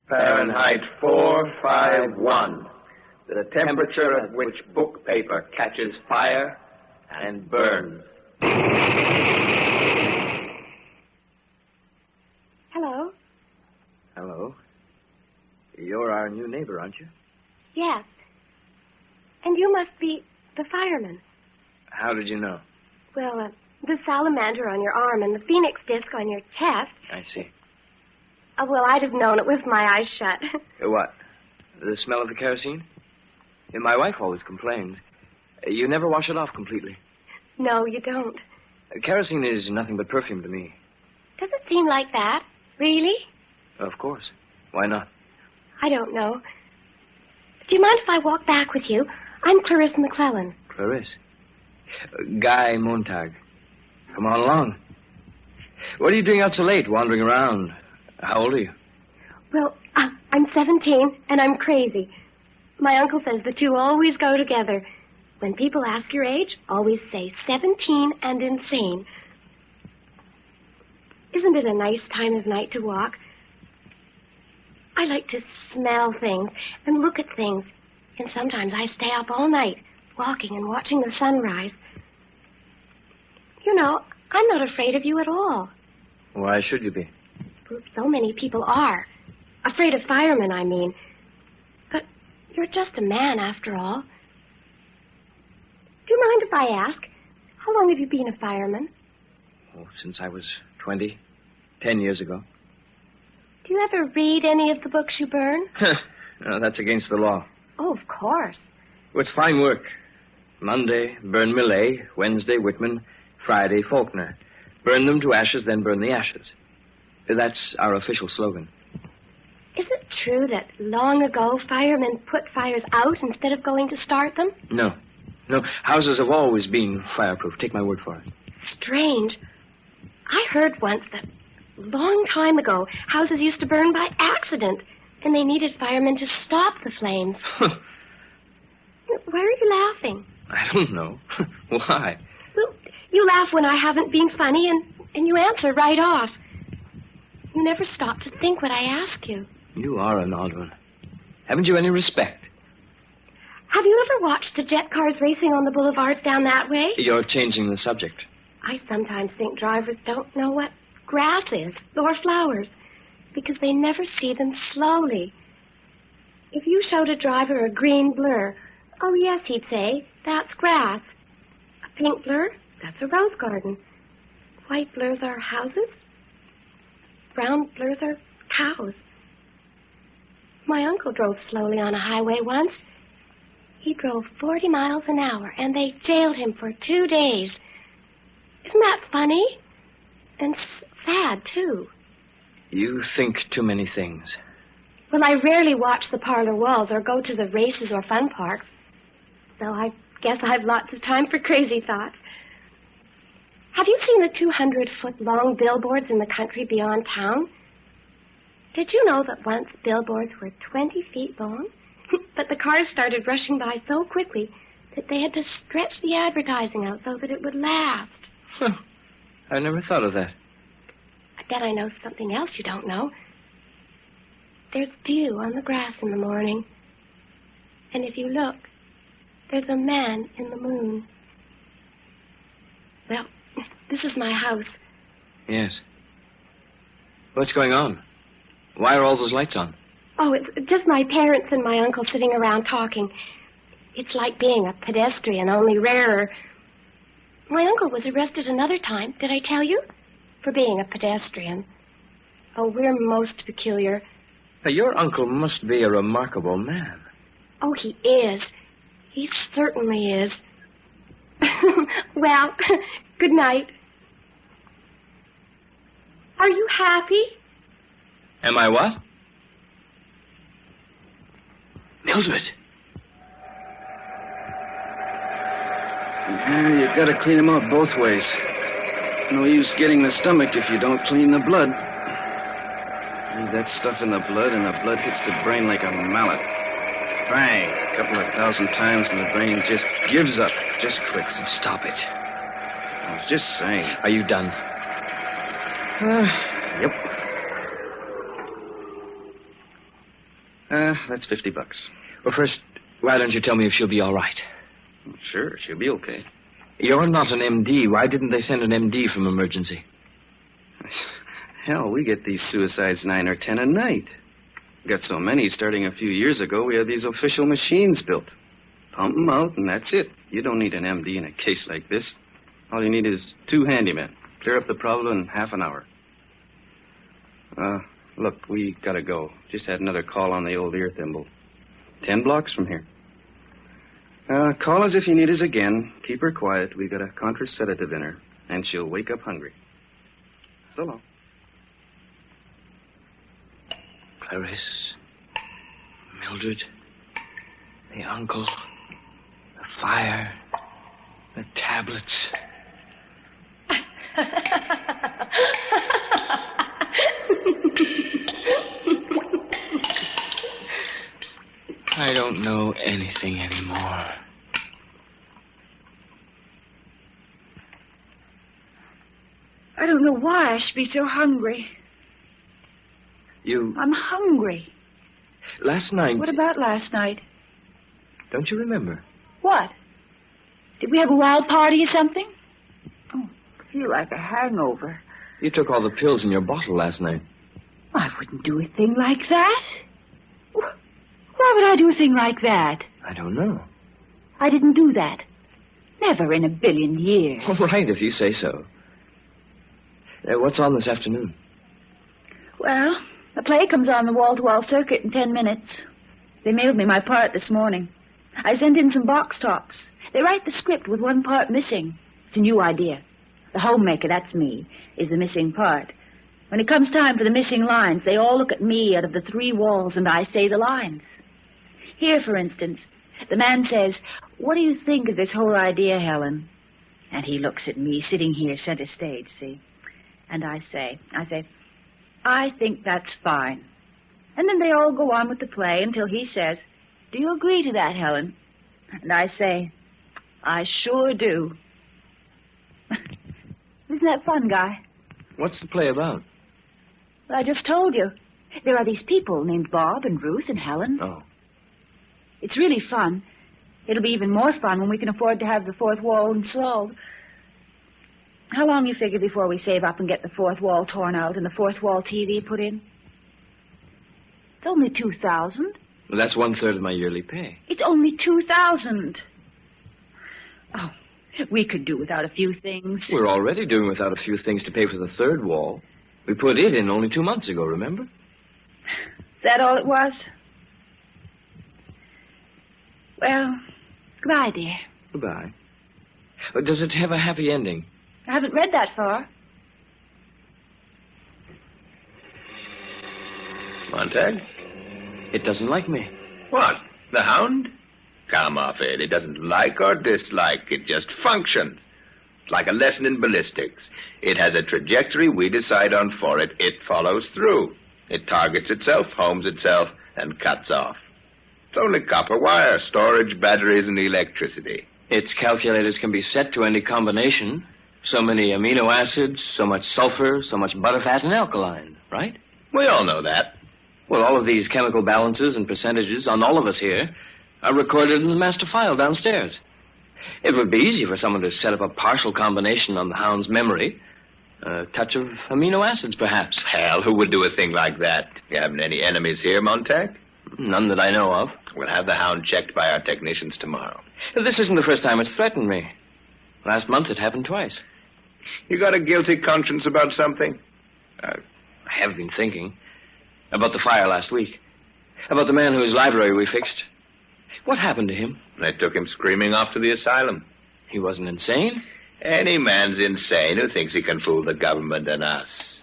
Fahrenheit 451. The temperature at which book paper catches fire and burns. Hello? Hello. You're our new neighbor, aren't you? Yes. And you must be the fireman. How did you know? Well, the salamander on your arm and the phoenix disc on your chest. I see. Oh, well, I'd have known it with my eyes shut. What? The smell of the kerosene? My wife always complains. You never wash it off completely. No, you don't. Kerosene is nothing but perfume to me. Does it seem like that? Really? Of course. Why not? I don't know. Do you mind if I walk back with you? I'm Clarisse McClellan. Clarisse? Guy Montag. Come on along. What are you doing out so late, wandering around? How old are you? Well, I'm 17, and I'm crazy. My uncle says the two always go together. When people ask your age, always say 17 and insane. Isn't it a nice time of night to walk? I like to smell things and look at things. And sometimes I stay up all night, walking and watching the sunrise. You know, I'm not afraid of you at all. Why should you be? So many people are. Afraid of firemen, I mean. But you're just a man, after all. Do you mind if I ask, how long have you been a fireman? Oh, since I was 20, 10 years ago. Do you ever read any of the books you burn? No, that's against the law. Oh, of course. Well, it's fine work. Monday, burn Millie. Wednesday, Whitman. Friday, Faulkner. Burn them to ashes, then burn the ashes. That's our official slogan. Is it true that long ago firemen put fires out instead of going to start them? No. No, houses have always been fireproof. Take my word for it. Strange. I heard once that long time ago, houses used to burn by accident, and they needed firemen to stop the flames. Why are you laughing? I don't know. Why? Well, you laugh when I haven't been funny, and you answer right off. You never stop to think what I ask you. You are an odd one. Haven't you any respect? Have you ever watched the jet cars racing on the boulevards down that way? You're changing the subject. I sometimes think drivers don't know what grass is or flowers because they never see them slowly. If you showed a driver a green blur, oh, yes, he'd say, that's grass. A pink blur, that's a rose garden. White blurs are houses. Brown blurs are cows. My uncle drove slowly on a highway once. He drove 40 miles an hour, and they jailed him for 2 days. Isn't that funny? And sad, too. You think too many things. Well, I rarely watch the parlor walls or go to the races or fun parks. So I guess I've lots of time for crazy thoughts. Have you seen the 200-foot-long billboards in the country beyond town? Did you know that once billboards were 20 feet long? But the cars started rushing by so quickly that they had to stretch the advertising out so that it would last. Huh. I never thought of that. I bet I know something else you don't know. There's dew on the grass in the morning. And if you look, there's a man in the moon. Well, this is my house. Yes. What's going on? Why are all those lights on? Oh, it's just my parents and my uncle sitting around talking. It's like being a pedestrian, only rarer. My uncle was arrested another time, did I tell you? For being a pedestrian. Oh, we're most peculiar. Now, your uncle must be a remarkable man. Oh, he is. He certainly is. Well, good night. Are you happy? Am I what? Mildred. Yeah, you gotta clean them out both ways. No use getting the stomach if you don't clean the blood. Leave that stuff in the blood, and the blood hits the brain like a mallet. Bang! A couple of thousand times, and the brain just gives up, just quits. Stop it. I was just saying. Are you done? Yep. That's $50. Well, first, why don't you tell me if she'll be all right? Sure, she'll be okay. You're not an MD. Why didn't they send an MD from emergency? Hell, we get these suicides 9 or 10 a night. Got so many, starting a few years ago, we had these official machines built. Pump them out, and that's it. You don't need an MD in a case like this. All you need is 2 handymen. Clear up the problem in half an hour. Look, we gotta go. Just had another call on the old ear thimble. 10 blocks from here. Call us if you need us again. Keep her quiet. We got a contraceptive in her, and she'll wake up hungry. So long. Clarisse, Mildred, the uncle, the fire, the tablets. I don't know anything anymore. I don't know why I should be so hungry. I'm hungry. Last night... What about last night? Don't you remember? What? Did we have a wild party or something? Oh, I feel like a hangover. You took all the pills in your bottle last night. I wouldn't do a thing like that. Why would I do a thing like that? I don't know. I didn't do that. Never in a billion years. All right, if you say so. What's on this afternoon? Well, a play comes on the wall-to-wall circuit in 10 minutes. They mailed me my part this morning. I sent in some box tops. They write the script with one part missing. It's a new idea. The homemaker, that's me, is the missing part. When it comes time for the missing lines, they all look at me out of the 3 walls, and I say the lines. Here, for instance, the man says, "What do you think of this whole idea, Helen?" And he looks at me, sitting here center stage, see? And I say, "I think that's fine." And then they all go on with the play until he says, "Do you agree to that, Helen?" And I say, "I sure do." Isn't that fun, Guy? What's the play about? Well, I just told you. There are these people named Bob and Ruth and Helen. Oh. It's really fun. It'll be even more fun when we can afford to have the 4th wall installed. How long you figure before we save up and get the 4th wall torn out and the 4th wall TV put in? It's only $2,000. Well, that's 1/3 of my yearly pay. It's only $2,000. Oh, we could do without a few things. We're already doing without a few things to pay for the 3rd wall. We put it in only 2 months ago, remember? Is that all it was? Well, goodbye, dear. Goodbye. Does it have a happy ending? I haven't read that far. Montag? It doesn't like me. What? The Hound? Come off it. It doesn't like or dislike. It just functions. It's like a lesson in ballistics. It has a trajectory we decide on for it. It follows through. It targets itself, homes itself, and cuts off. It's only copper wire, storage, batteries, and electricity. Its calculators can be set to any combination. So many amino acids, so much sulfur, so much butterfat and alkaline, right? We all know that. Well, all of these chemical balances and percentages on all of us here are recorded in the master file downstairs. It would be easy for someone to set up a partial combination on the Hound's memory. A touch of amino acids, perhaps. Hell, who would do a thing like that? You haven't any enemies here, Montag? None that I know of. We'll have the Hound checked by our technicians tomorrow. This isn't the first time it's threatened me. Last month it happened twice. You got a guilty conscience about something? I have been thinking. About the fire last week. About the man whose library we fixed. What happened to him? They took him screaming off to the asylum. He wasn't insane? Any man's insane who thinks he can fool the government and us.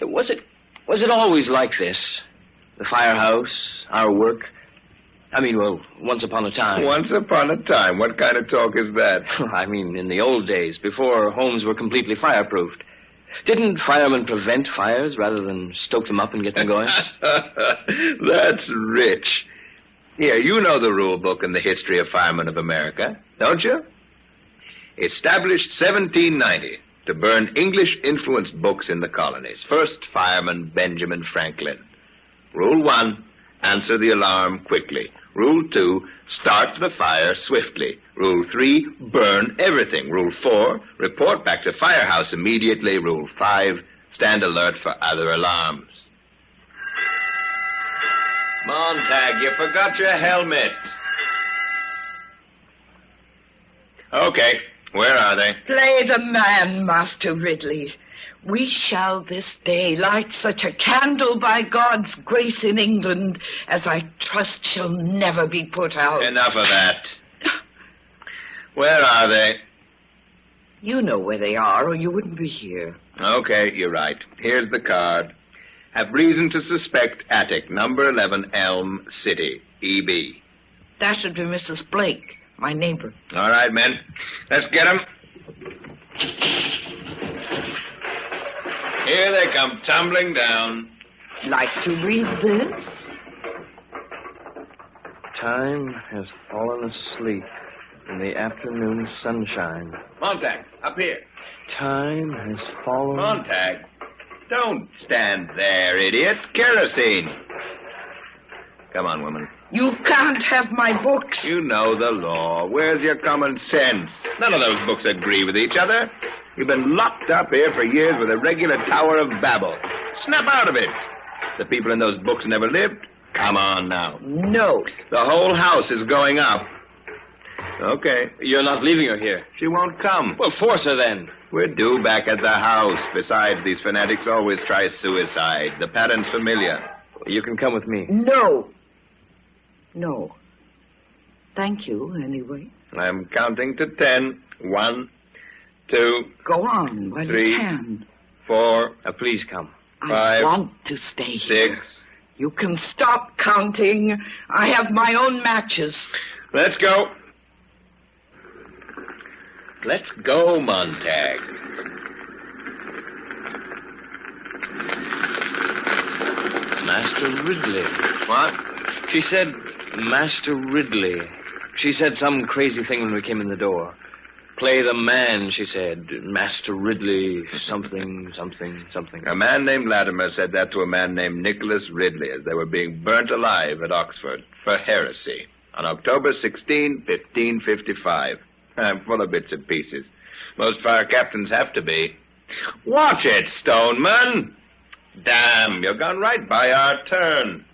Was it always like this? The firehouse, our work? I mean, well, once upon a time. Once upon a time? What kind of talk is that? I mean, in the old days, before homes were completely fireproofed. Didn't firemen prevent fires rather than stoke them up and get them going? That's rich. Here, you know the rule book in the history of firemen of America, don't you? Established 1790 to burn English-influenced books in the colonies. First fireman Benjamin Franklin. Rule 1, answer the alarm quickly. Rule 2, start the fire swiftly. Rule 3, burn everything. Rule 4, report back to firehouse immediately. Rule 5, stand alert for other alarms. Montag, you forgot your helmet. Okay, where are they? Play the man, Master Ridley. We shall this day light such a candle by God's grace in England as I trust shall never be put out. Enough of that. Where are they? You know where they are, or you wouldn't be here. Okay, you're right. Here's the card. Have reason to suspect attic, number 11, Elm City, EB. That should be Mrs. Blake, my neighbor. All right, men. Let's get them. Here they come tumbling down. Like to read this? Time has fallen asleep in the afternoon sunshine. Montag, up here. Time has fallen... Montag, don't stand there, idiot. Kerosene. Come on, woman. You can't have my books. You know the law. Where's your common sense? None of those books agree with each other. You've been locked up here for years with a regular Tower of Babel. Snap out of it. The people in those books never lived. Come on now. No. The whole house is going up. Okay. You're not leaving her here. She won't come. Well, force her then. We're due back at the house. Besides, these fanatics always try suicide. The pattern's familiar. You can come with me. No. No. Thank you, anyway. I'm counting to 10. 1, 2... Go on while 3, you can. 4... Please come. 5... I want to stay here. 6... You can stop counting. I have my own matches. Let's go. Let's go, Montag. Master Ridley. What? She said, Master Ridley. She said some crazy thing when we came in the door. Play the man, she said. Master Ridley, something. A man named Latimer said that to a man named Nicholas Ridley as they were being burnt alive at Oxford for heresy on October 16, 1555. I'm full of bits and pieces. Most fire captains have to be. Watch it, Stoneman. Damn, you've gone right by our turn.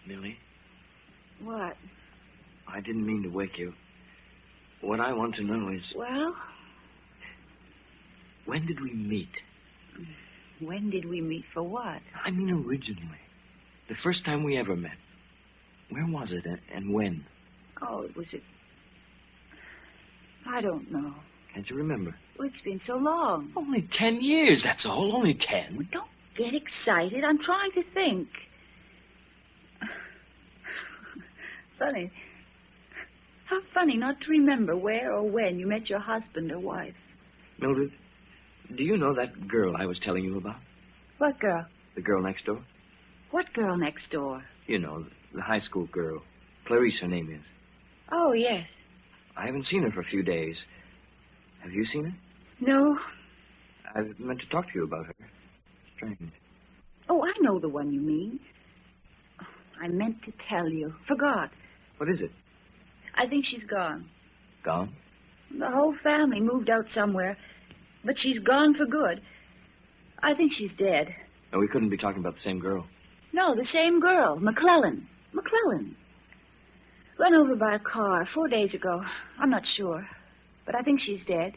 Millie, What? I didn't mean to wake you. What I want to know is, Well, when did we meet? when did we meet for what? I mean originally. The first time we ever met. Where was it and when? Oh, it was I don't know. Can't you remember? Well, it's been so long. Only 10 years, that's all. Only 10. Well, don't get excited. I'm trying to think. Funny. How funny not to remember where or when you met your husband or wife. Mildred, do you know that girl I was telling you about? What girl? The girl next door? What girl next door? You know, the high school girl. Clarisse, her name is. Oh, yes. I haven't seen her for a few days. Have you seen her? No. I've meant to talk to you about her. Strange. Oh, I know the one you mean. I meant to tell you. Forgot. What is it? I think she's gone. Gone? The whole family moved out somewhere, but she's gone for good. I think she's dead. No, we couldn't be talking about the same girl. No, the same girl, McClellan. Run over by a car 4 days ago. I'm not sure, but I think she's dead.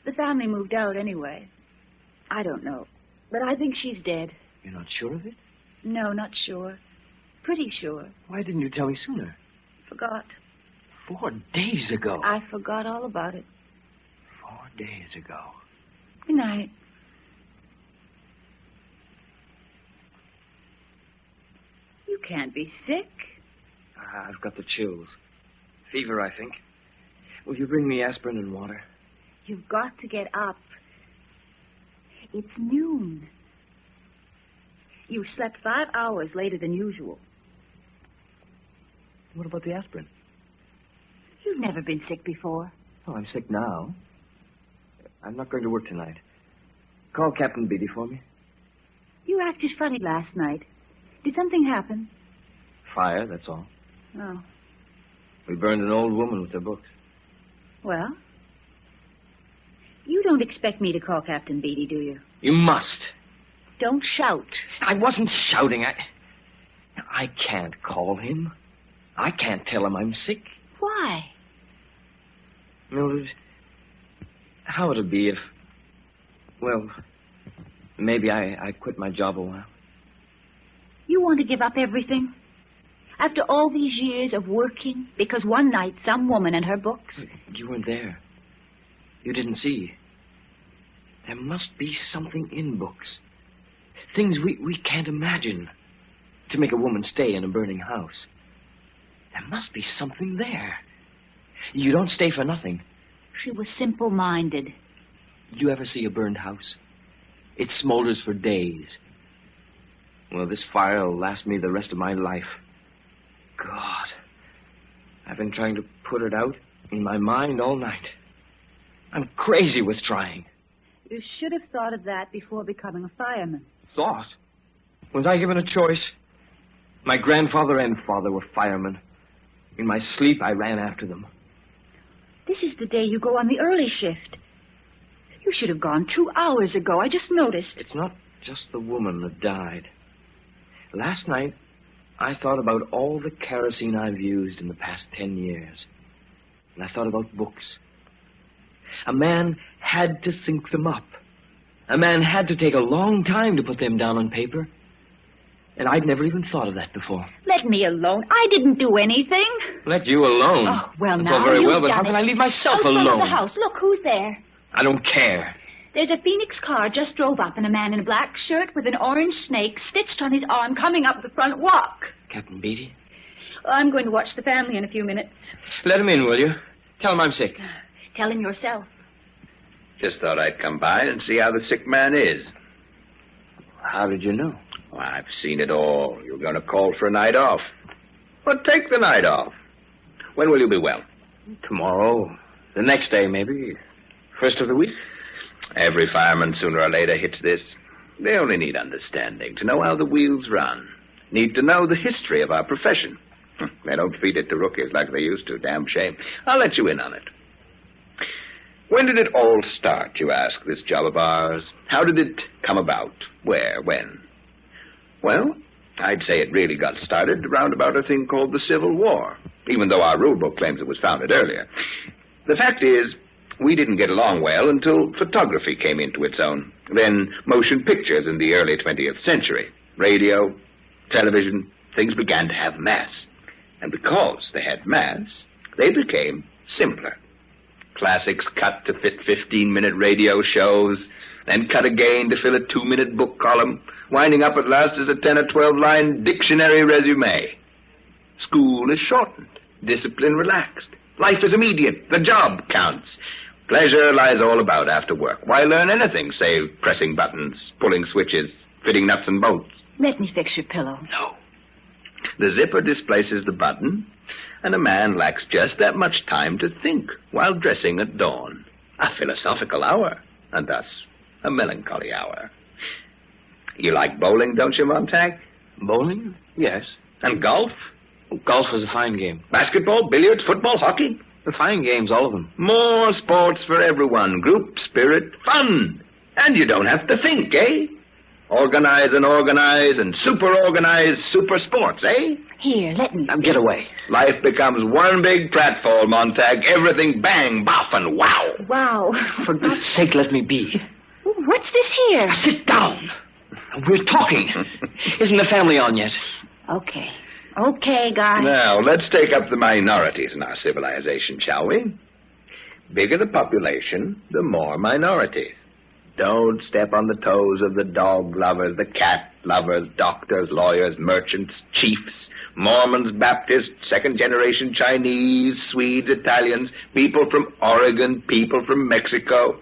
The family moved out anyway. I don't know, but I think she's dead. You're not sure of it? No, not sure. Pretty sure. Why didn't you tell me sooner? Forgot. 4 days ago. I forgot all about it. 4 days ago. Good night. You can't be sick. I've got the chills. Fever, I think. Will you bring me aspirin and water? You've got to get up. It's noon. You slept 5 hours later than usual. What about the aspirin? You've never been sick before. Oh, I'm sick now. I'm not going to work tonight. Call Captain Beatty for me. You acted funny last night. Did something happen? Fire, that's all. Oh. We burned an old woman with her books. Well? You don't expect me to call Captain Beatty, do you? You must. Don't shout. I wasn't shouting. I can't call him. I can't tell him I'm sick. Why? Mildred, how would it be if... Well, maybe I quit my job a while. You want to give up everything? After all these years of working, because one night some woman and her books... You weren't there. You didn't see. There must be something in books. Things we can't imagine. To make a woman stay in a burning house. There must be something there. You don't stay for nothing. She was simple-minded. You ever see a burned house? It smolders for days. Well, this fire will last me the rest of my life. God, I've been trying to put it out in my mind all night. I'm crazy with trying. You should have thought of that before becoming a fireman. Thought? Was I given a choice? My grandfather and father were firemen. In my sleep, I ran after them. This is the day you go on the early shift. You should have gone 2 hours ago. I just noticed. It's not just the woman that died. Last night, I thought about all the kerosene I've used in the past 10 years. And I thought about books. A man had to think them up. A man had to take a long time to put them down on paper. And I'd never even thought of that before. Let me alone. I didn't do anything. Let you alone? Oh, well, That's now all very you've well, but done how can it. I leave myself Outside alone? of the house. Look, who's there? I don't care. There's a Phoenix car just drove up, and a man in a black shirt with an orange snake stitched on his arm coming up the front walk. Captain Beatty? I'm going to watch the family in a few minutes. Let him in, will you? Tell him I'm sick. Tell him yourself. Just thought I'd come by and see how the sick man is. How did you know? Well, I've seen it all. You're going to call for a night off. Well, take the night off. When will you be well? Tomorrow. The next day, maybe. First of the week. Every fireman sooner or later hits this. They only need understanding to know how the wheels run. Need to know the history of our profession. They don't feed it to rookies like they used to. Damn shame. I'll let you in on it. When did it all start, you ask, this job of ours? How did it come about? Where? When? Well, I'd say it really got started around about a thing called the Civil War, even though our rule book claims it was founded earlier. The fact is, we didn't get along well until photography came into its own. Then motion pictures in the early 20th century. Radio, television, things began to have mass. And because they had mass, they became simpler. Classics cut to fit 15-minute radio shows, then cut again to fill a 2-minute book column, winding up at last as a 10 or 12-line dictionary resume. School is shortened, discipline relaxed. Life is immediate, the job counts. Pleasure lies all about after work. Why learn anything save pressing buttons, pulling switches, fitting nuts and bolts? Let me fix your pillow. No. The zipper displaces the button, and a man lacks just that much time to think while dressing at dawn. A philosophical hour, and thus a melancholy hour. You like bowling, don't you, Montag? Bowling? Yes. And golf? Golf was a fine game. Basketball, billiards, football, hockey? The fine games, all of them. More sports for everyone. Group spirit, fun. And you don't have to think, eh? Organize and super-organize super sports, eh? Here, let me. Now get away. Life becomes one big pratfall, Montag. Everything bang, boff, and wow. Wow. For God's sake, let me be. What's this here? Now sit down. We're talking. Isn't the family on yet? Okay. Okay, Guy. Now, let's take up the minorities in our civilization, shall we? Bigger the population, the more minorities. Don't step on the toes of the dog lovers, the cat lovers, doctors, lawyers, merchants, chiefs, Mormons, Baptists, second-generation Chinese, Swedes, Italians, people from Oregon, people from Mexico.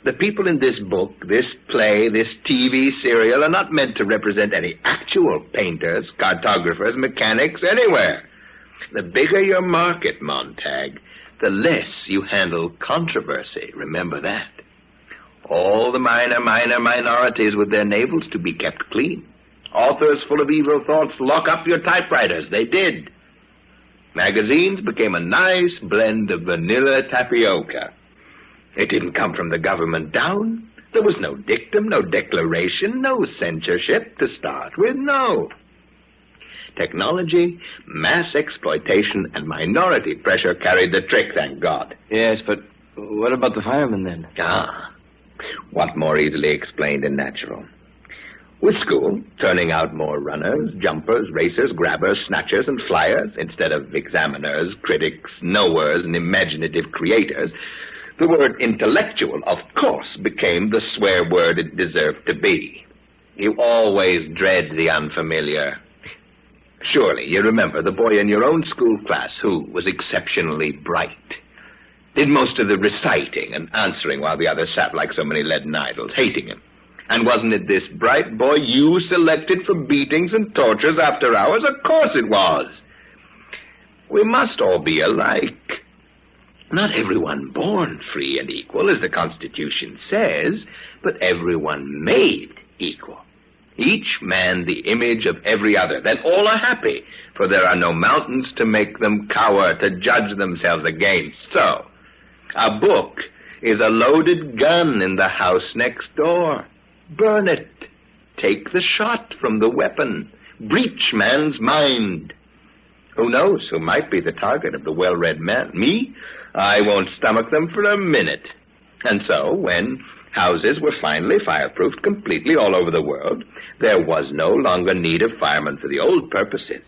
The people in this book, this play, this TV serial are not meant to represent any actual painters, cartographers, mechanics, anywhere. The bigger your market, Montag, the less you handle controversy. Remember that. All the minorities with their navels to be kept clean. Authors full of evil thoughts, lock up your typewriters. They did. Magazines became a nice blend of vanilla tapioca. It didn't come from the government down. There was no dictum, no declaration, no censorship to start with, no. Technology, mass exploitation, and minority pressure carried the trick, thank God. Yes, but what about the firemen then? What more easily explained and natural? With school, turning out more runners, jumpers, racers, grabbers, snatchers, and flyers, instead of examiners, critics, knowers, and imaginative creators, the word intellectual, of course, became the swear word it deserved to be. You always dread the unfamiliar. Surely you remember the boy in your own school class who was exceptionally bright. Did most of the reciting and answering while the others sat like so many leaden idols, hating him. And wasn't it this bright boy you selected for beatings and tortures after hours? Of course it was. We must all be alike. Not everyone born free and equal, as the Constitution says, but everyone made equal. Each man the image of every other. Then all are happy, for there are no mountains to make them cower, to judge themselves against. So, a book is a loaded gun in the house next door. Burn it. Take the shot from the weapon. Breach man's mind. Who knows who might be the target of the well-read man? Me? I won't stomach them for a minute. And so, when houses were finally fireproofed completely all over the world, there was no longer need of firemen for the old purposes.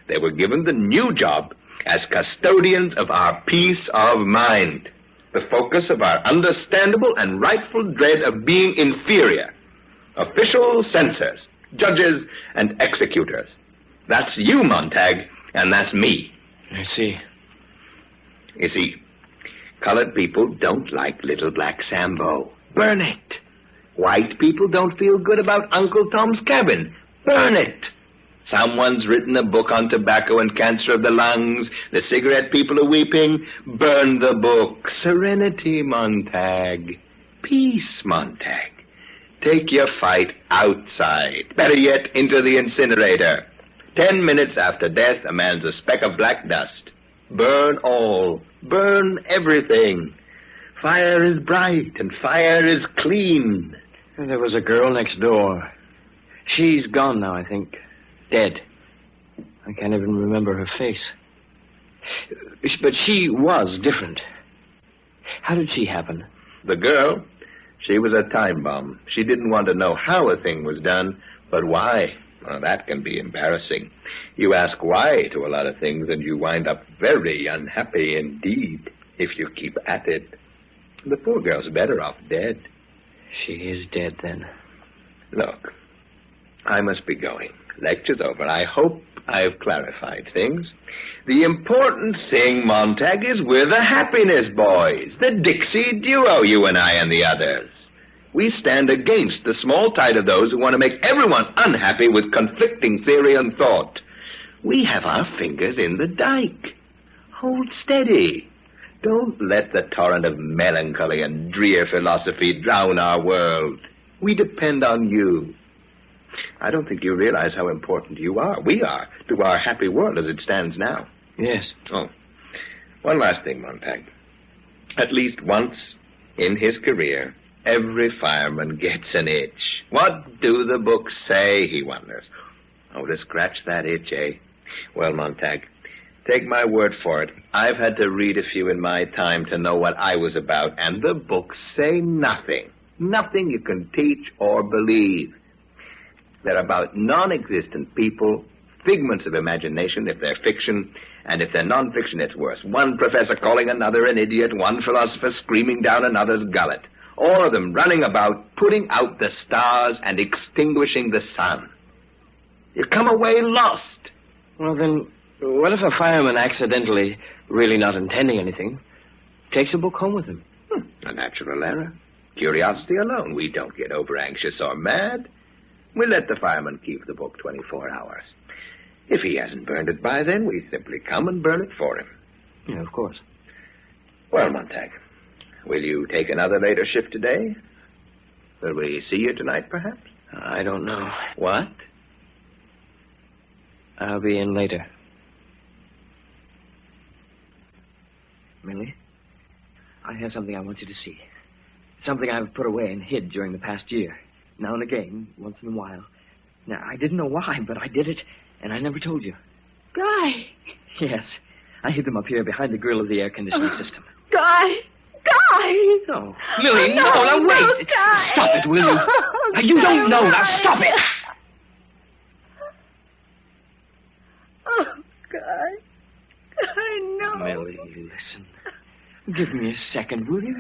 They were given the new job as custodians of our peace of mind, the focus of our understandable and rightful dread of being inferior. Official censors, judges, and executors. That's you, Montag, and that's me. I see. You see, colored people don't like Little Black Sambo. Burn it. White people don't feel good about Uncle Tom's Cabin. Burn it. Someone's written a book on tobacco and cancer of the lungs. The cigarette people are weeping. Burn the book. Serenity, Montag. Peace, Montag. Take your fight outside. Better yet, into the incinerator. 10 minutes after death, a man's a speck of black dust. Burn all. Burn everything. Fire is bright and fire is clean. There was a girl next door. She's gone now, I think. Dead. I can't even remember her face. But she was different. How did she happen? The girl, she was a time bomb. She didn't want to know how a thing was done, but why. Well, that can be embarrassing. You ask why to a lot of things, and you wind up very unhappy indeed if you keep at it. The poor girl's better off dead. She is dead, then. Look, I must be going. Lecture's over. I hope I've clarified things. The important thing, Montag, is we're the happiness boys. The Dixie duo, you and I and the others. We stand against the small tide of those who want to make everyone unhappy with conflicting theory and thought. We have our fingers in the dike. Hold steady. Don't let the torrent of melancholy and drear philosophy drown our world. We depend on you. I don't think you realize how important you are, we are, to our happy world as it stands now. Yes. Oh, one last thing, Montag. At least once in his career, every fireman gets an itch. What do the books say, he wonders. Oh, to scratch that itch, eh? Well, Montag, take my word for it. I've had to read a few in my time to know what I was about, and the books say nothing. Nothing you can teach or believe. They're about non-existent people, figments of imagination if they're fiction, and if they're non-fiction, it's worse. One professor calling another an idiot, one philosopher screaming down another's gullet. All of them running about, putting out the stars and extinguishing the sun. You come away lost. Well, then, what if a fireman accidentally, really not intending anything, takes a book home with him? A natural error. Curiosity alone. We don't get over-anxious or mad. We let the fireman keep the book 24 hours. If he hasn't burned it by then, we simply come and burn it for him. Yeah, of course. Well, Montag, will you take another later shift today? Will we see you tonight, perhaps? I don't know. What? I'll be in later. Millie, I have something I want you to see. Something I've put away and hid during the past year. Now and again, once in a while. Now, I didn't know why, but I did it, and I never told you. Guy! Yes, I hid them up here behind the grill of the air conditioning system. Guy! Guy! No, Millie, no, now wait. Guy. Stop it, will you? Oh, Now, you don't know. Now, stop it. Oh, Guy. Guy, no. Millie, listen. Give me a second, will you?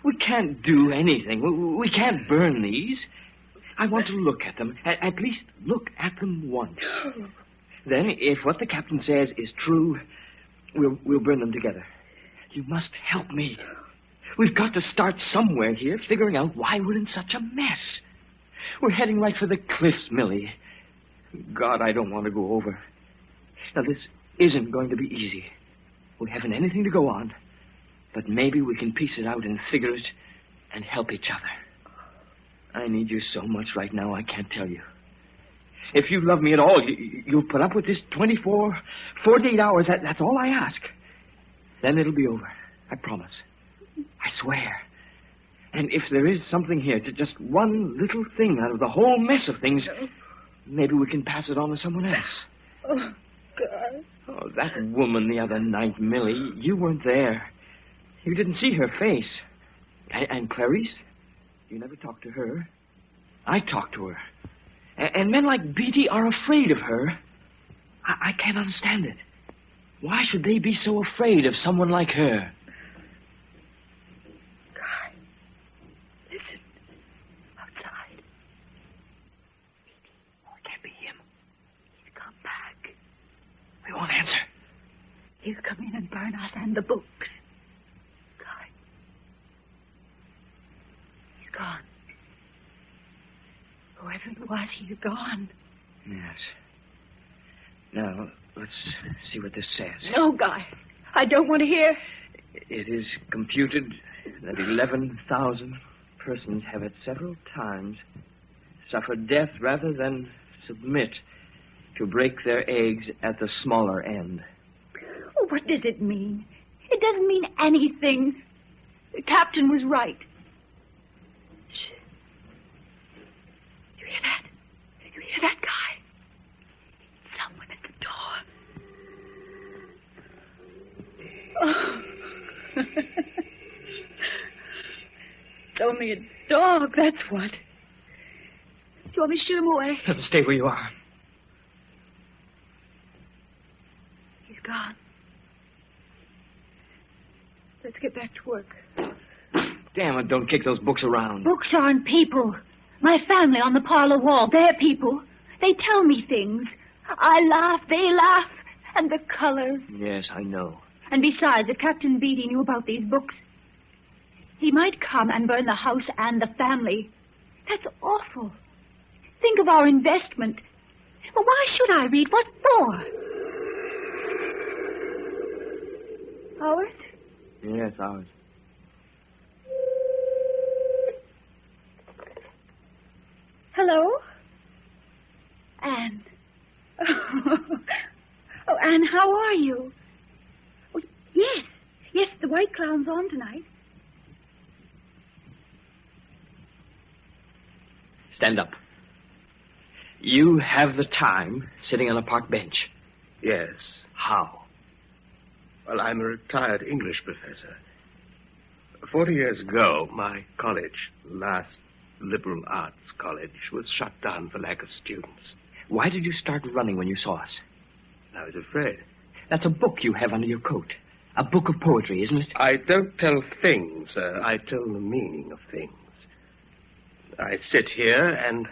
We can't do anything. We can't burn these. I want to look at them. At least look at them once. Then, if what the captain says is true, we'll burn them together. You must help me. We've got to start somewhere here, figuring out why we're in such a mess. We're heading right for the cliffs, Millie. God, I don't want to go over. Now, this isn't going to be easy. We haven't anything to go on. But maybe we can piece it out and figure it and help each other. I need you so much right now, I can't tell you. If you love me at all, you'll put up with this 48 hours. That's all I ask. Then it'll be over. I promise. I swear. And if there is something here, just one little thing out of the whole mess of things, maybe we can pass it on to someone else. Oh, God. Oh, that woman the other night, Millie, you weren't there. You didn't see her face. And Clarisse, you never talked to her. I talked to her. And men like Beatty are afraid of her. I can't understand it. Why should they be so afraid of someone like her? Guy, listen. Outside. Beatty. Oh, it can't be him. He's come back. We won't answer. He'll come in and burn us and the books. Guy. He's gone. Whoever it was, he's gone. Yes. Now, let's see what this says. No, Guy. I don't want to hear. It is computed that 11,000 persons have at several times suffered death rather than submit to break their eggs at the smaller end. Oh, what does it mean? It doesn't mean anything. The captain was right. Shh. You hear that? You hear that, Guy? Someone at the door. Oh. It's only a dog, that's what. Do you want me to shoot him away? Stay where you are. He's gone. Let's get back to work. Damn it, don't kick those books around. Books aren't people. My family on the parlor wall, they're people. They tell me things. I laugh, they laugh, and the colors. Yes, I know. And besides, if Captain Beatty knew about these books, he might come and burn the house and the family. That's awful. Think of our investment. Well, why should I read? What for? Howard? Yes, ours. Hello? Anne. Oh, Anne, how are you? Oh, yes. Yes, the White Clown's on tonight. Stand up. You have the time sitting on a park bench. Yes. How? Well, I'm a retired English professor. 40 years ago, my college, last liberal arts college, was shut down for lack of students. Why did you start running when you saw us? I was afraid. That's a book you have under your coat. A book of poetry, isn't it? I don't tell things, sir. I tell the meaning of things. I sit here and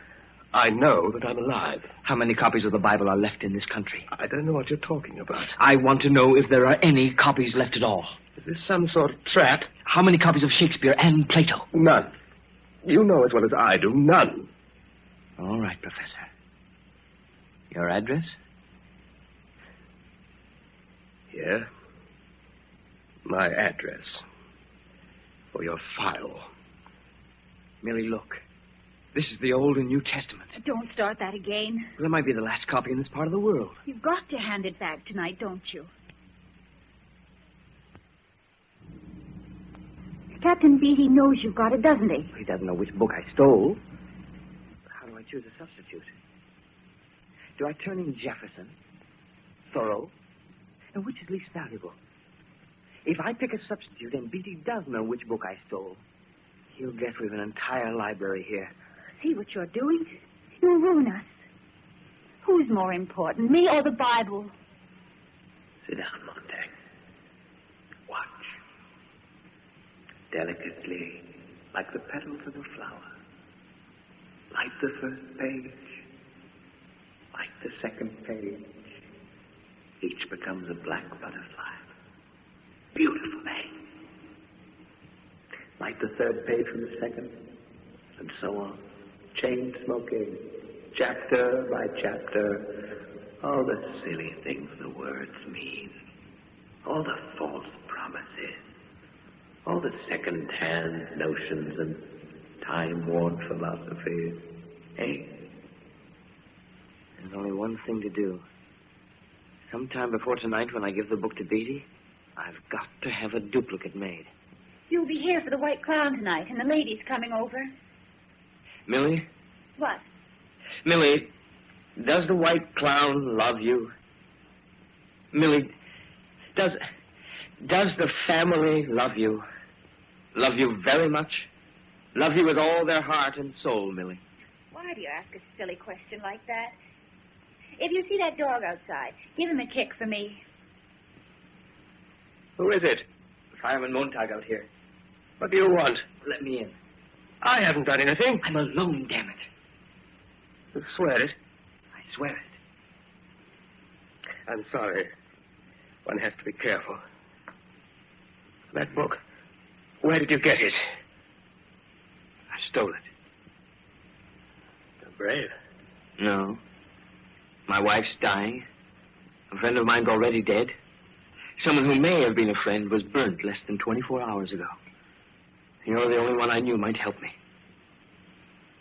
I know that I'm alive. How many copies of the Bible are left in this country? I don't know what you're talking about. I want to know if there are any copies left at all. Is this some sort of trap? How many copies of Shakespeare and Plato? None. You know as well as I do, none. All right, Professor. Your address? Here. My address. For your file. Millie, look. This is the Old and New Testament. Don't start that again. That might be the last copy in this part of the world. You've got to hand it back tonight, don't you? Captain Beatty knows you've got it, doesn't he? He doesn't know which book I stole. How do I choose a substitute? Do I turn in Jefferson? Thoreau? And which is least valuable? If I pick a substitute and Beatty does know which book I stole, he'll guess we've an entire library here. See what you're doing? You'll ruin us. Who's more important, me or the Bible? Sit down, Montag. Watch. Delicately, like the petals of a flower. Light the first page. Light the second page. Each becomes a black butterfly. Beautiful, eh? Light the third page from the second, and so on. Chain smoking, chapter by chapter. All the silly things the words mean. All the false promises. All the second-hand notions and time-worn philosophies. Eh? There's only one thing to do. Sometime before tonight, when I give the book to Beatty, I've got to have a duplicate made. You'll be here for the White Clown tonight, and the lady's coming over. Millie? What? Millie, does the White Clown love you? Millie, does the family love you? Love you very much? Love you with all their heart and soul, Millie? Why do you ask a silly question like that? If you see that dog outside, give him a kick for me. Who is it? Fireman Montag out here. What do you want? Let me in. I haven't done anything. I'm alone, damn it. You swear it? I swear it. I'm sorry. One has to be careful. That book, where did you get it? I stole it. You're brave. No. My wife's dying. A friend of mine's already dead. Someone who may have been a friend was burnt less than 24 hours ago. You're the only one I knew might help me.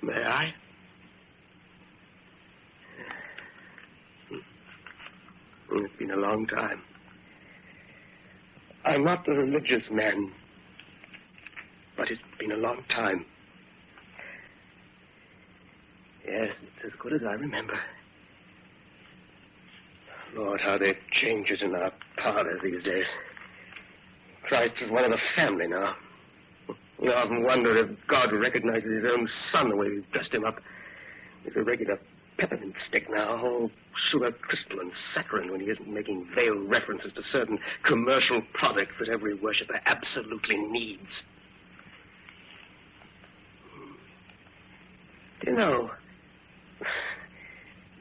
May I? It's been a long time. I'm not a religious man, but it's been a long time. Yes, it's as good as I remember. Lord, how they change it in our parlors these days. Christ is one of the family now. You often wonder if God recognizes his own son the way we've dressed him up. He's a regular peppermint stick now, all sugar crystal and saccharine when he isn't making veiled references to certain commercial products that every worshipper absolutely needs. Do you know,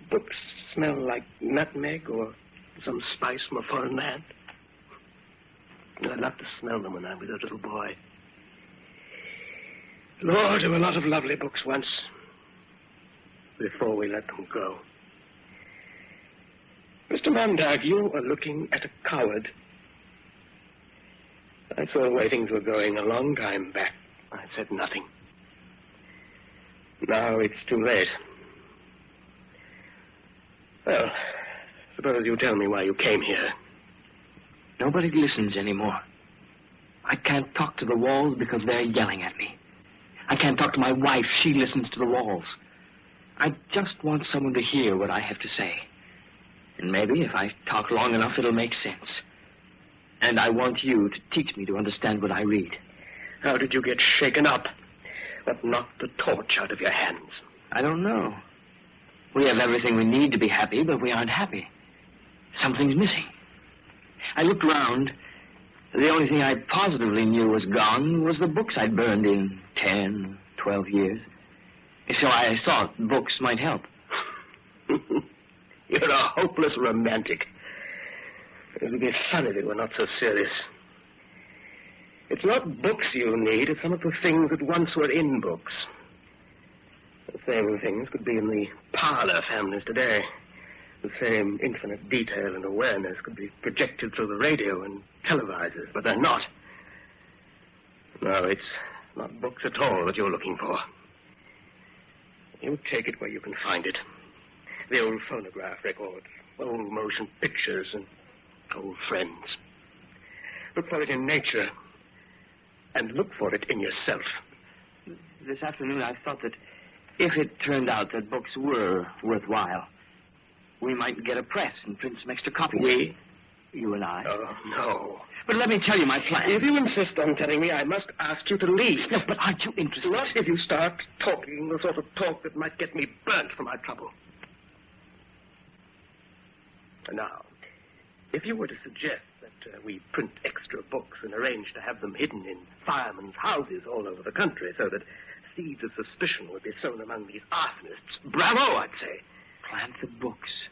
books smell like nutmeg or some spice from a foreign land? I loved to smell them when I was a little boy. Lord, there were a lot of lovely books once, before we let them go. Mr. Montag, you are looking at a coward. I saw the way things were going a long time back. I said nothing. Now it's too late. Well, suppose you tell me why you came here. Nobody listens anymore. I can't talk to the walls because they're yelling at me. I can't talk to my wife. She listens to the walls. I just want someone to hear what I have to say. And maybe if I talk long enough, it'll make sense. And I want you to teach me to understand what I read. How did you get shaken up? What knocked the torch out of your hands? I don't know. We have everything we need to be happy, but we aren't happy. Something's missing. I looked around. The only thing I positively knew was gone was the books I'd burned in 10, 12 years. So I thought books might help. You're a hopeless romantic. It would be fun if it were not so serious. It's not books you need, it's some of the things that once were in books. The same things could be in the parlor families today. The same infinite detail and awareness could be projected through the radio and televisors, but they're not. No, it's not books at all that you're looking for. You take it where you can find it. The old phonograph records, old motion pictures, and old friends. Look for it in nature, and look for it in yourself. This afternoon I thought that if it turned out that books were worthwhile, we might get a press and print some extra copies. We? You and I. Oh, no. But let me tell you my plan. If you insist on telling me, I must ask you to leave. No, but aren't you interested? Not if you start talking the sort of talk that might get me burnt for my trouble. Now, if you were to suggest that we print extra books and arrange to have them hidden in firemen's houses all over the country so that seeds of suspicion would be sown among these arsonists, bravo, I'd say. Plant the books.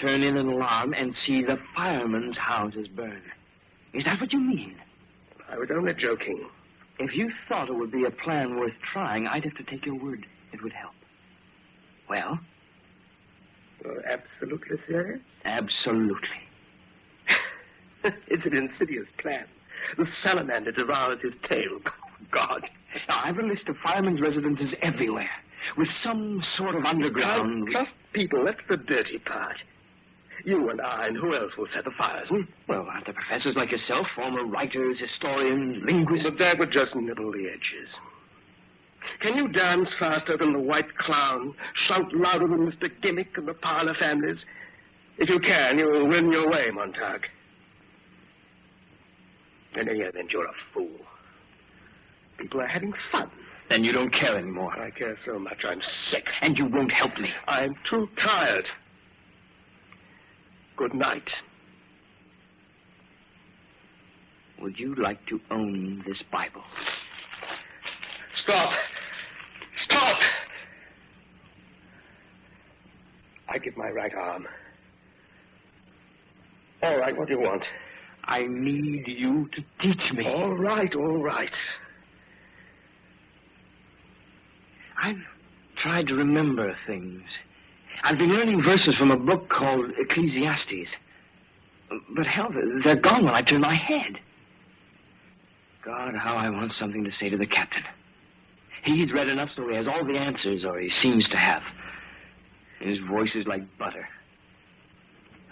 Turn in an alarm and see the firemen's houses burn. Is that what you mean? I was only joking. If you thought it would be a plan worth trying, I'd have to take your word. It would help. Well? You're absolutely serious? Absolutely. It's an insidious plan. The salamander devours his tail. God. Now, I've a list of firemen's residences everywhere, with some sort of underground... Now, trust people, that's the dirty part. You and I, and who else will set the fires, Well, aren't there professors like yourself, former writers, historians, linguists? But that would just nibble the edges. Can you dance faster than the White Clown, shout louder than Mr. Gimmick and the Parlor families? If you can, you will win your way, Montag. In any event, you're a fool. People are having fun. Then you don't care anymore. I care so much, I'm sick. And you won't help me. I'm too tired. Good night. Would you like to own this Bible? Stop. Stop! I give my right arm. All right, what do you want? I need you to teach me. All right, all right. I've tried to remember things. I've been learning verses from a book called Ecclesiastes. But hell, they're gone when I turn my head. God, how I want something to say to the captain. He's read enough so he has all the answers, or he seems to have. His voice is like butter.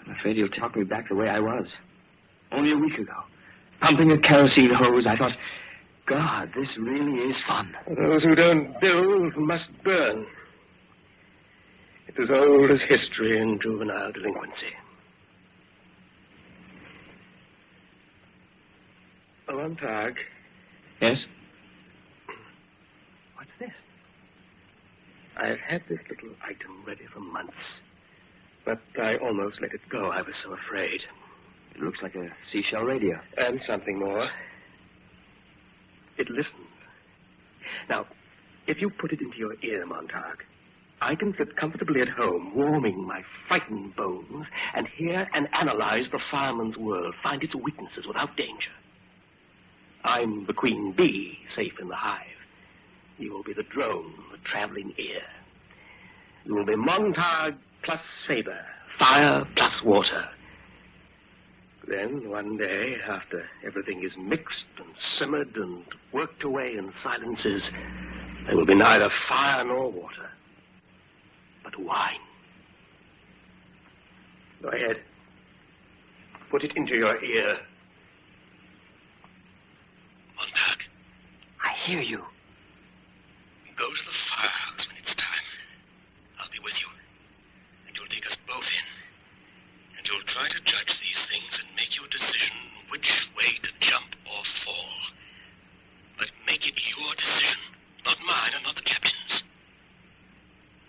I'm afraid he'll talk me back the way I was. Only a week ago. Pumping a kerosene hose, I thought, God, this really is fun. Those who don't build must burn. It's as old as history and juvenile delinquency. Oh, Montag. Yes? What's this? I've had this little item ready for months. But I almost let it go. I was so afraid. It looks like a seashell radio. And something more. It listens. Now, if you put it into your ear, Montag, I can sit comfortably at home, warming my frightened bones, and hear and analyze the fireman's world, find its weaknesses without danger. I'm the queen bee, safe in the hive. You will be the drone, the traveling ear. You will be Montag plus Faber, fire plus water. Then, one day, after everything is mixed and simmered and worked away in silences, there will be neither fire nor water, but wine. Go ahead. Put it into your ear. Montag, I hear you. go to the firehouse when it's time. I'll be with you. And you'll take us both in. And you'll try to judge these things and make your decision which way to jump or fall. But make it your decision, not mine and not the captain's.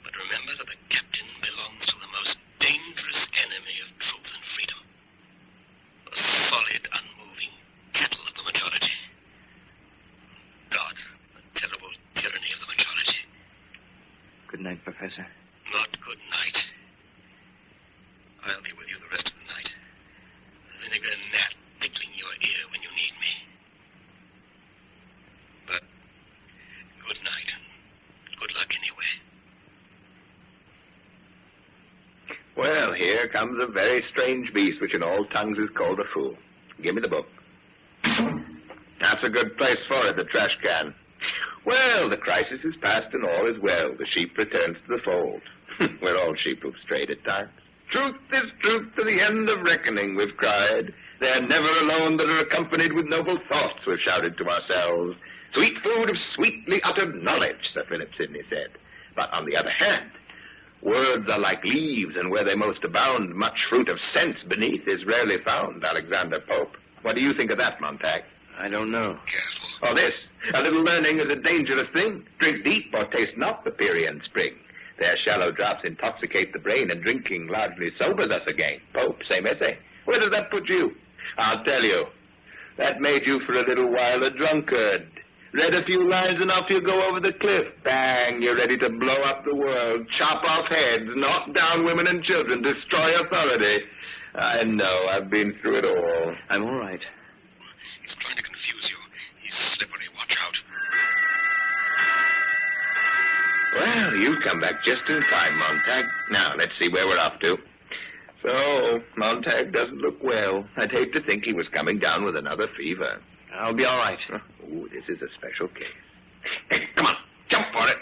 But remember that the captain belongs to the most dangerous enemy of truth and freedom. The solid, unmoving cattle of the majority. God, the terrible tyranny of the majority. Good night, Professor. Not good night. I'll be with you the rest of the night. Vinegar and gnat tickling your ear when you need me. But good night and good luck anyway. Well, here comes a very strange beast which in all tongues is called a fool. Give me the book. That's a good place for it, the trash can. Well, the crisis is past and all is well. The sheep returns to the fold. We're all sheep who've strayed at times. Truth is truth to the end of reckoning, we've cried. They're never alone that are accompanied with noble thoughts, we've shouted to ourselves. Sweet food of sweetly uttered knowledge, Sir Philip Sidney said. But on the other hand, words are like leaves, and where they most abound, much fruit of sense beneath is rarely found, Alexander Pope. What do you think of that, Montag? I don't know. Careful. Or this, a little learning is a dangerous thing. Drink deep or taste not the Pierian spring. Their shallow drops intoxicate the brain, and drinking largely sobers us again. Pope, same essay. Where does that put you? I'll tell you. That made you for a little while a drunkard. Read a few lines and off you go over the cliff. Bang, you're ready to blow up the world, chop off heads, knock down women and children, destroy authority. I know, I've been through it all. I'm all right. He's trying to confuse you. He's slippery. Watch out. Well, you've come back just in time, Montag. Now, let's see where we're off to. So, Montag doesn't look well. I'd hate to think he was coming down with another fever. I'll be all right. Oh, this is a special case. Hey, come on, jump for it.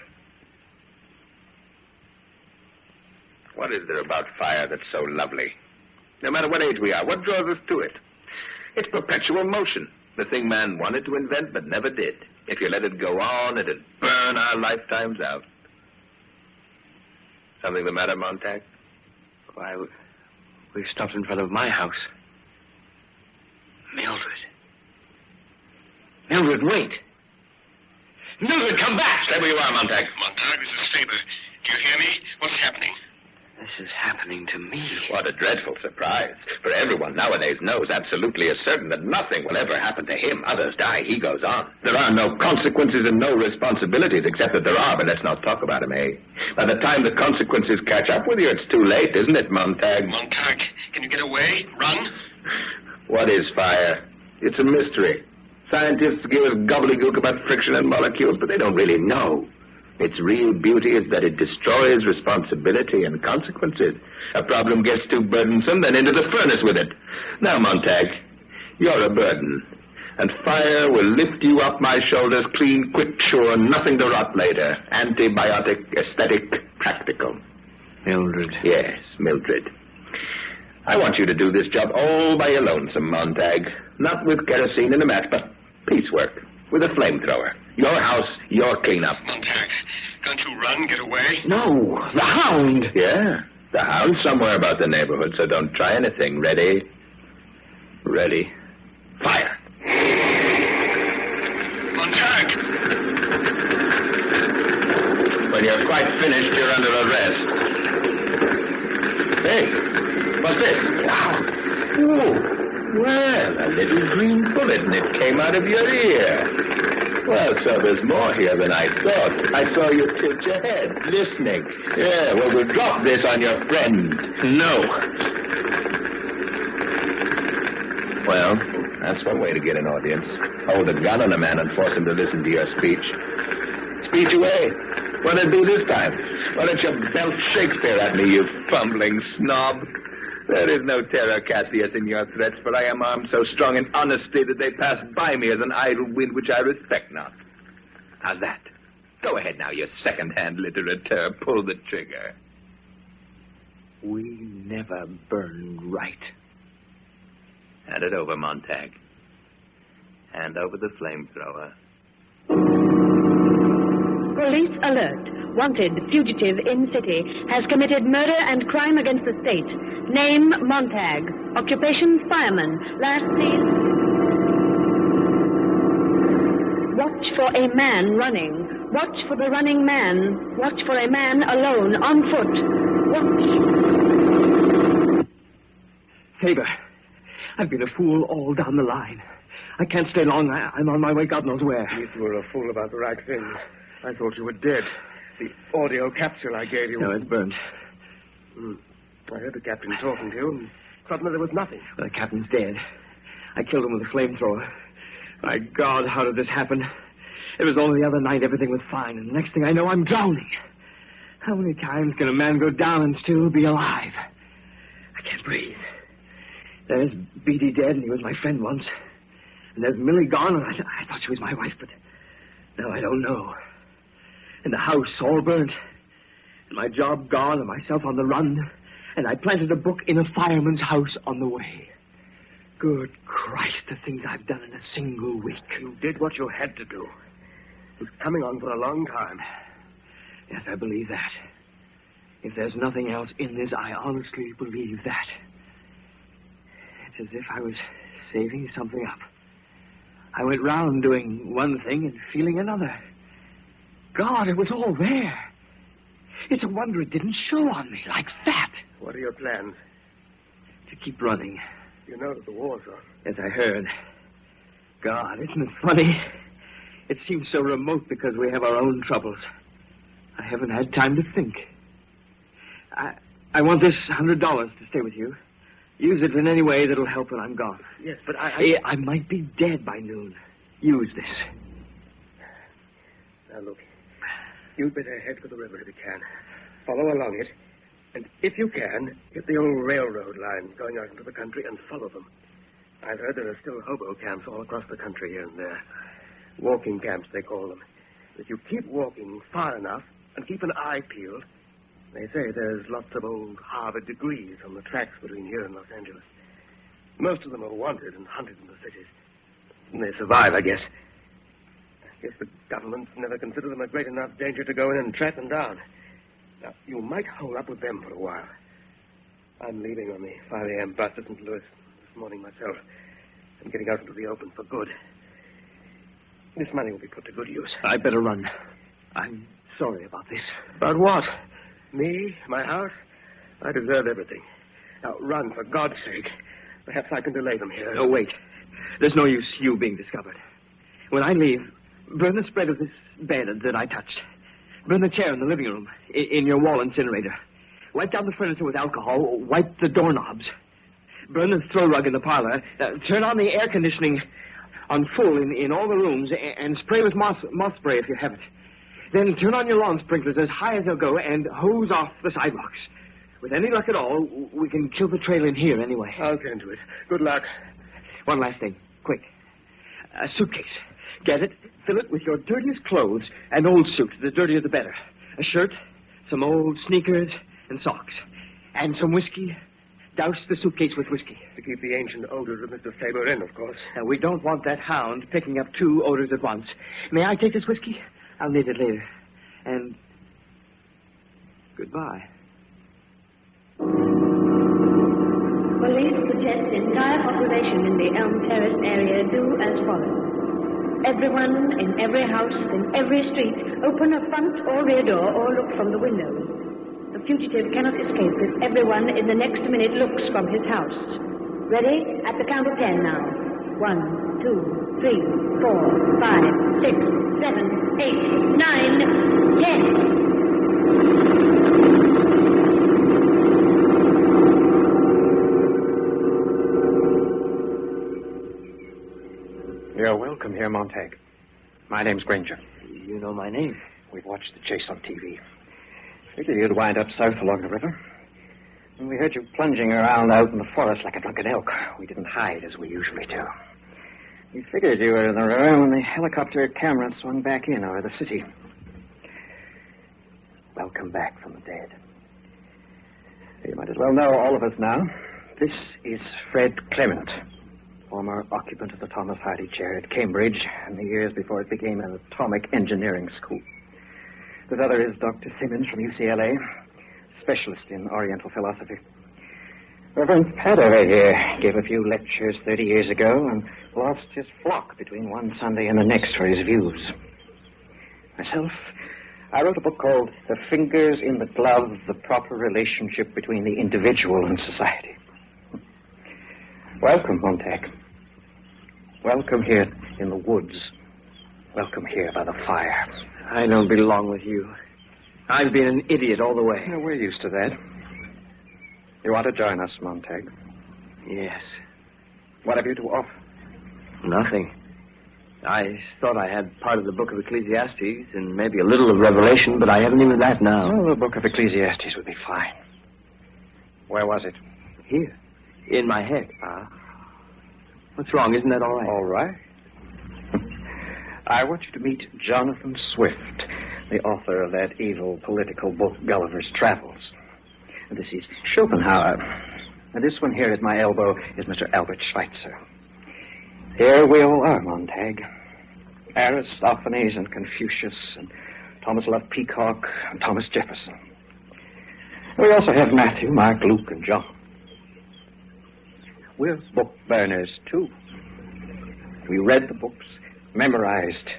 What is there about fire that's so lovely? No matter what age we are, what draws us to it? It's perpetual motion, the thing man wanted to invent but never did. If you let it go on, it'd burn our lifetimes out. Something the matter, Montag? Why, we've stopped in front of my house. Mildred. Mildred, wait. Mildred, come back! Stay where you are, Montag. Montag, this is Faber. Do you hear me? What's happening? This is happening to me. What a dreadful surprise. For everyone nowadays knows absolutely as certain that nothing will ever happen to him. Others die, he goes on. There are no consequences and no responsibilities, except that there are, but let's not talk about them, eh? By the time the consequences catch up with you, it's too late, isn't it, Montag? Montag, can you get away? Run? What is fire? It's a mystery. Scientists give us gobbledygook about friction and molecules, but they don't really know. Its real beauty is that it destroys responsibility and consequences. A problem gets too burdensome, then into the furnace with it. Now, Montag, you're a burden. And fire will lift you up my shoulders clean, quick, sure, nothing to rot later. Antibiotic, aesthetic, practical. Mildred. Yes, Mildred. I want you to do this job all by your lonesome, Montag. Not with kerosene and a match, but piecework. With a flamethrower. Your house, your cleanup. Montag, can't you run, get away? No, the hound. Yeah, the hound's somewhere about the neighborhood, so don't try anything. Ready? Ready. Fire. Montag! When you're quite finished, you're under arrest. Hey, what's this? Wow. Ooh. Well, a little green bullet, and it came out of your ear. Well, so there's more here than I thought. I saw you tilt your head, listening. Yeah, well, we'll drop this on your friend. No. Well, that's one way to get an audience. Hold a gun on a man and force him to listen to your speech. Speech away. What'll it do this time? Why don't you belt Shakespeare at me, you fumbling snob? There is no terror, Cassius, in your threats, for I am armed so strong in honesty that they pass by me as an idle wind which I respect not. How's that? Go ahead now, you second-hand literateur. Pull the trigger. We never burn right. Hand it over, Montag. Hand over the flamethrower. Police alert. Wanted, fugitive in city, has committed murder and crime against the state. Name, Montag. Occupation, fireman. Last seen... Watch for a man running. Watch for the running man. Watch for a man alone, on foot. Watch. Faber, I've been a fool all down the line. I can't stay long. I'm on my way God knows where. You were a fool about the right things. I thought you were dead. The audio capsule I gave you... No, it's burnt. I heard the captain talking to you, and suddenly there was nothing. The captain's dead. I killed him with a flamethrower. My God, how did this happen? It was only the other night everything was fine, and the next thing I know, I'm drowning. How many times can a man go down and still be alive? I can't breathe. There's Beatty dead, and he was my friend once. And there's Millie gone, and I thought she was my wife, but Now, I don't know. And the house all burnt. And my job gone and myself on the run. And I planted a book in a fireman's house on the way. Good Christ, the things I've done in a single week. You did what you had to do. It was coming on for a long time. Yes, I believe that. If there's nothing else in this, I honestly believe that. It's as if I was saving something up. I went round doing one thing and feeling another. God, it was all there. It's a wonder it didn't show on me like that. What are your plans? To keep running. You know that the war's on. As I heard. God, isn't it funny? It seems so remote because we have our own troubles. I haven't had time to think. I want this $100 to stay with you. Use it in any way that'll help when I'm gone. Yes, but I might be dead by noon. Use this. Now, look. You'd better head for the river if you can. Follow along it. And if you can, get the old railroad lines going out into the country and follow them. I've heard there are still hobo camps all across the country here and there. Walking camps, they call them. If you keep walking far enough and keep an eye peeled, they say there's lots of old Harvard degrees on the tracks between here and Los Angeles. Most of them are wanted and hunted in the cities. And they survive, I guess. I guess the governments never consider them a great enough danger to go in and track them down. Now, you might hold up with them for a while. I'm leaving on the 5 a.m. bus to St. Louis this morning myself. I'm getting out into the open for good. This money will be put to good use. I better run. I'm sorry about this. About what? Me? My house? I deserve everything. Now, run, for God's sake. Perhaps I can delay them here. Oh, wait. There's no use you being discovered. When I leave, burn the spread of this bed that I touched. Burn the chair in the living room, in your wall incinerator. Wipe down the furniture with alcohol. Wipe the doorknobs. Burn the throw rug in the parlor. Turn on the air conditioning on full in all the rooms and spray with moth spray if you have it. Then turn on your lawn sprinklers as high as they'll go and hose off the sidewalks. With any luck at all, we can kill the trail in here anyway. I'll tend to it. Good luck. One last thing. Quick. A suitcase. Get it, fill it with your dirtiest clothes, an old suit, the dirtier the better. A shirt, some old sneakers, and socks. And some whiskey. Douse the suitcase with whiskey. To keep the ancient odors of Mr. Faber in, of course. Now, we don't want that hound picking up 2 odors at once. May I take this whiskey? I'll need it later. And goodbye. Police suggest the entire population in the Elm Terrace area do as follows. Everyone in every house, in every street, open a front or rear door or look from the windows. The fugitive cannot escape if everyone in the next minute looks from his house. Ready? At the count of 10 now. 1, 2, 3, 4, 5, 6, 7, 8, 9, 10. You're welcome here, Montag. My name's Granger. You know my name. We've watched the chase on TV. Figured you'd wind up south along the river. And we heard you plunging around out in the forest like a drunken elk. We didn't hide as we usually do. We figured you were in the river when the helicopter camera swung back in over the city. Welcome back from the dead. You might as well know all of us now. This is Fred Clement, former occupant of the Thomas Hardy chair at Cambridge in the years before it became an atomic engineering school. This other is Dr. Simmons from UCLA, specialist in Oriental philosophy. Reverend Padova here gave a few lectures 30 years ago and lost his flock between one Sunday and the next for his views. Myself, I wrote a book called The Fingers in the Glove, the Proper Relationship Between the Individual and Society. Welcome, Montag. Welcome here in the woods. Welcome here by the fire. I don't belong with you. I've been an idiot all the way. Yeah, we're used to that. You want to join us, Montag? Yes. What have you to offer? Nothing. I thought I had part of the book of Ecclesiastes and maybe a little of Revelation, but I haven't even that now. Well, the book of Ecclesiastes would be fine. Where was it? Here. In my head. What's wrong? Isn't that all right? All right. I want you to meet Jonathan Swift, the author of that evil political book, Gulliver's Travels. And this is Schopenhauer. And this one here at my elbow is Mr. Albert Schweitzer. Here we all are, Montag. Aristophanes and Confucius and Thomas Love Peacock and Thomas Jefferson. We also have Matthew, Mark, Luke, and John. We're book burners, too. We read the books, memorized,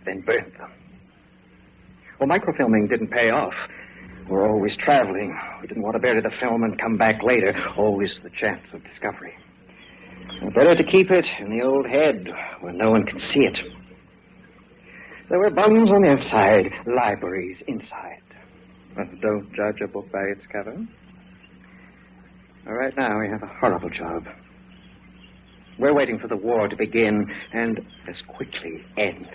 then burnt them. Well, microfilming didn't pay off. We're always traveling. We didn't want to bury the film and come back later. Always the chance of discovery. Better to keep it in the old head where no one can see it. There were bums on the outside, libraries inside. But don't judge a book by its cover. Right now, we have a horrible job. We're waiting for the war to begin and as quickly end.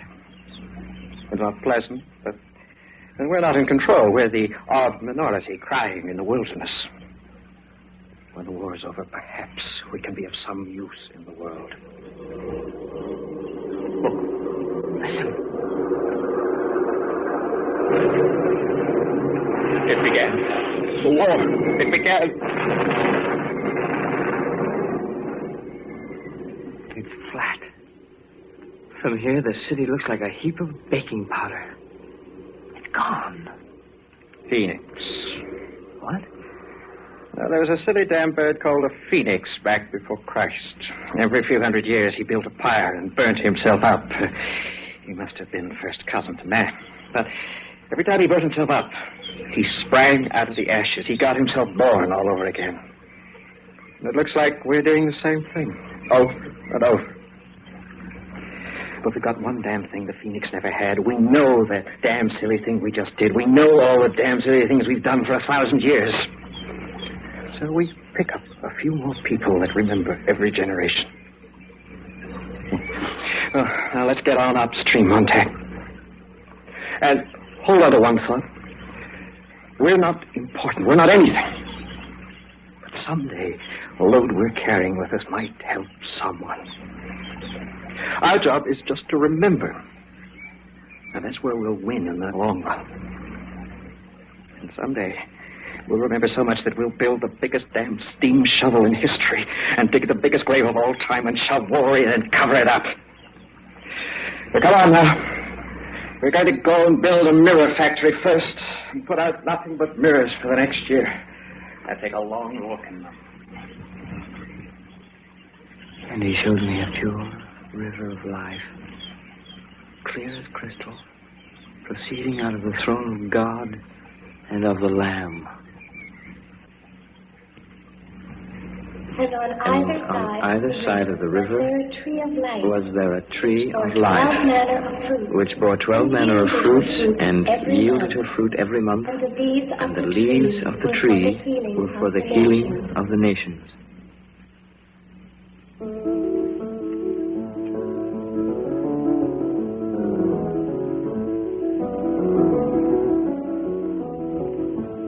It's not pleasant, but we're not in control. We're the odd minority crying in the wilderness. When the war is over, perhaps we can be of some use in the world. Look, listen. It began. The war. It began. It's flat. From here, the city looks like a heap of baking powder. It's gone. Phoenix. What? Well, there was a silly damn bird called a phoenix back before Christ. Every few hundred years, he built a pyre and burnt himself up. He must have been first cousin to man. But every time he burnt himself up, he sprang out of the ashes. He got himself born all over again. And it looks like we're doing the same thing. Over and over. But we've got one damn thing the Phoenix never had. We know that damn silly thing we just did. We know all the damn silly things we've done for 1,000 years. So we pick up a few more people that remember every generation. Well, now let's get on upstream, Montag. And hold on to one thought. We're not important. We're not anything. But someday, the load we're carrying with us might help someone. Our job is just to remember. And that's where we'll win in the long run. And someday, we'll remember so much that we'll build the biggest damn steam shovel in history and dig the biggest grave of all time and shove war in and cover it up. But come on now. We're going to go and build a mirror factory first and put out nothing but mirrors for the next year. I take a long look in them. And he showed me a pure river of life, clear as crystal, proceeding out of the throne of God and of the Lamb. And on either side of the river was there a tree of life, which bore 12 manner of fruits and yielded her fruit every month, and the leaves of the tree were for the healing of the nations.